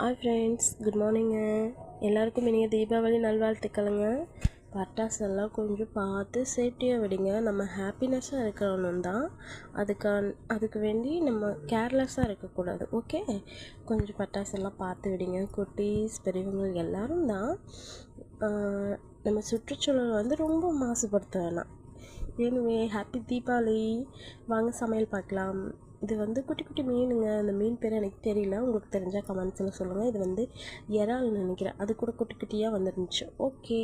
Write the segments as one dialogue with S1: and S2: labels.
S1: Hi friends, good மார்னிங்க. எல்லாருக்கும் இனிய தீபாவளி நல்வாழ்த்துக்களுங்க. பட்டாசெல்லாம் கொஞ்சம் பார்த்து சேஃப்டியாக விடுங்க. நம்ம ஹாப்பினஸ்ஸாக இருக்கணும் தான். அதுக்கு வேண்டி நம்ம கேர்லெஸ்ஸாக இருக்கக்கூடாது. ஓகே, கொஞ்சம் பட்டாசெல்லாம் பார்த்து விடுங்க. குட்டீஸ் பெரியவங்க எல்லோரும் தான். நம்ம சுற்றுச்சூழல் வந்து ரொம்ப மாசுபடுத்த வேணாம். ஏனுவே ஹாப்பி தீபாவளி. வாங்க சமையல் பார்க்கலாம். இது வந்து குட்டி குட்டி மீனுங்க. அந்த மீன் பேர் எனக்கு தெரியல, உங்களுக்கு தெரிஞ்சால் கமெண்ட்ஸில் சொல்லுங்கள். இது வந்து இறால்னு நினைக்கிறேன். அது கூட குட்டி குட்டியாக வந்துருந்துச்சு. ஓகே,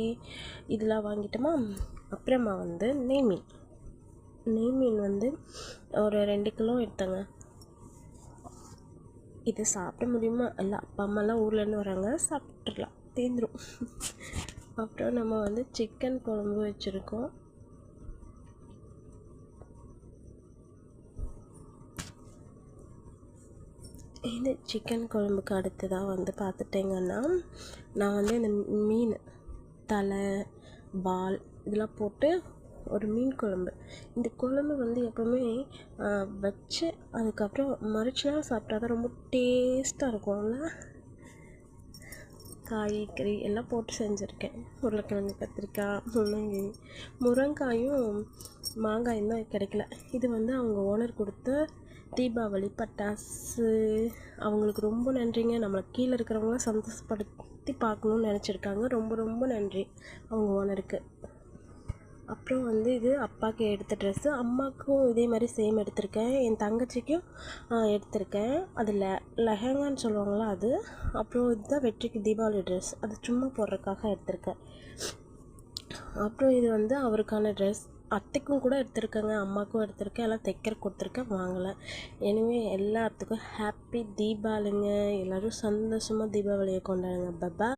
S1: இதெல்லாம் வாங்கிட்டோமா. அப்புறமா வந்து நெய் மீன் வந்து ஒரு 2 கிலோ எடுத்தேங்க. இது சாப்பிட முடியுமா? இல்லை, அப்பா அம்மாலாம் ஊர்லேருந்து வராங்க, சாப்பிட்றலாம், தேர்ந்துடும். அப்புறம் நம்ம வந்து சிக்கன் குழம்பு வச்சுருக்கோம். இந்த சிக்கன் குழம்புக்கு அடுத்ததாக வந்து பார்த்துட்டிங்கன்னா, நான் வந்து இந்த மீன் தலை பால் இதெல்லாம் போட்டு ஒரு மீன் குழம்பு. இந்த குழம்பு வந்து எப்போவுமே வச்சு அதுக்கப்புறம் மறுநாள் சாப்பிட்டா தான் ரொம்ப டேஸ்ட்டாக இருக்கும்ல. காய்கறி எல்லாம் போட்டு செஞ்சுருக்கேன். உருளைக்கிழங்கு, கத்திரிக்காய், முருங்காயும் மாங்காயும் தான் கிடைக்கல. இது வந்து அவங்க ஓனர் கொடுத்த தீபாவளி பட்டாசு. அவங்களுக்கு ரொம்ப நன்றிங்க. நம்மளை கீழே இருக்கிறவங்களாம் சந்தோஷப்படுத்தி பார்க்கணுன்னு நினச்சிருக்காங்க. ரொம்ப ரொம்ப நன்றி அவங்க ஓனருக்கு. அப்புறம் வந்து இது அப்பாவுக்கு எடுத்த ட்ரெஸ்ஸு. அம்மாவுக்கும் இதே மாதிரி சேம் எடுத்திருக்கேன். என் தங்கச்சிக்கும் எடுத்திருக்கேன். அதில் லெஹங்கான்னு சொல்லுவாங்களா அது. அப்புறம் இதுதான் வெற்றிக்கு தீபாவளி ட்ரெஸ். அது சும்மா போடுறதுக்காக எடுத்திருக்கேன். அப்புறம் இது வந்து அவருக்கான ட்ரெஸ். அத்தைக்கும் கூட எடுத்திருக்கேங்க, அம்மாவுக்கும் எடுத்திருக்கேன். எல்லாம் தைக்கிற கொடுத்துருக்கேன், வாங்கலை. எனவே எல்லாத்துக்கும் ஹாப்பி தீபாவளிங்க. எல்லோரும் சந்தோஷமாக தீபாவளியை கொண்டாடுங்க. பபா.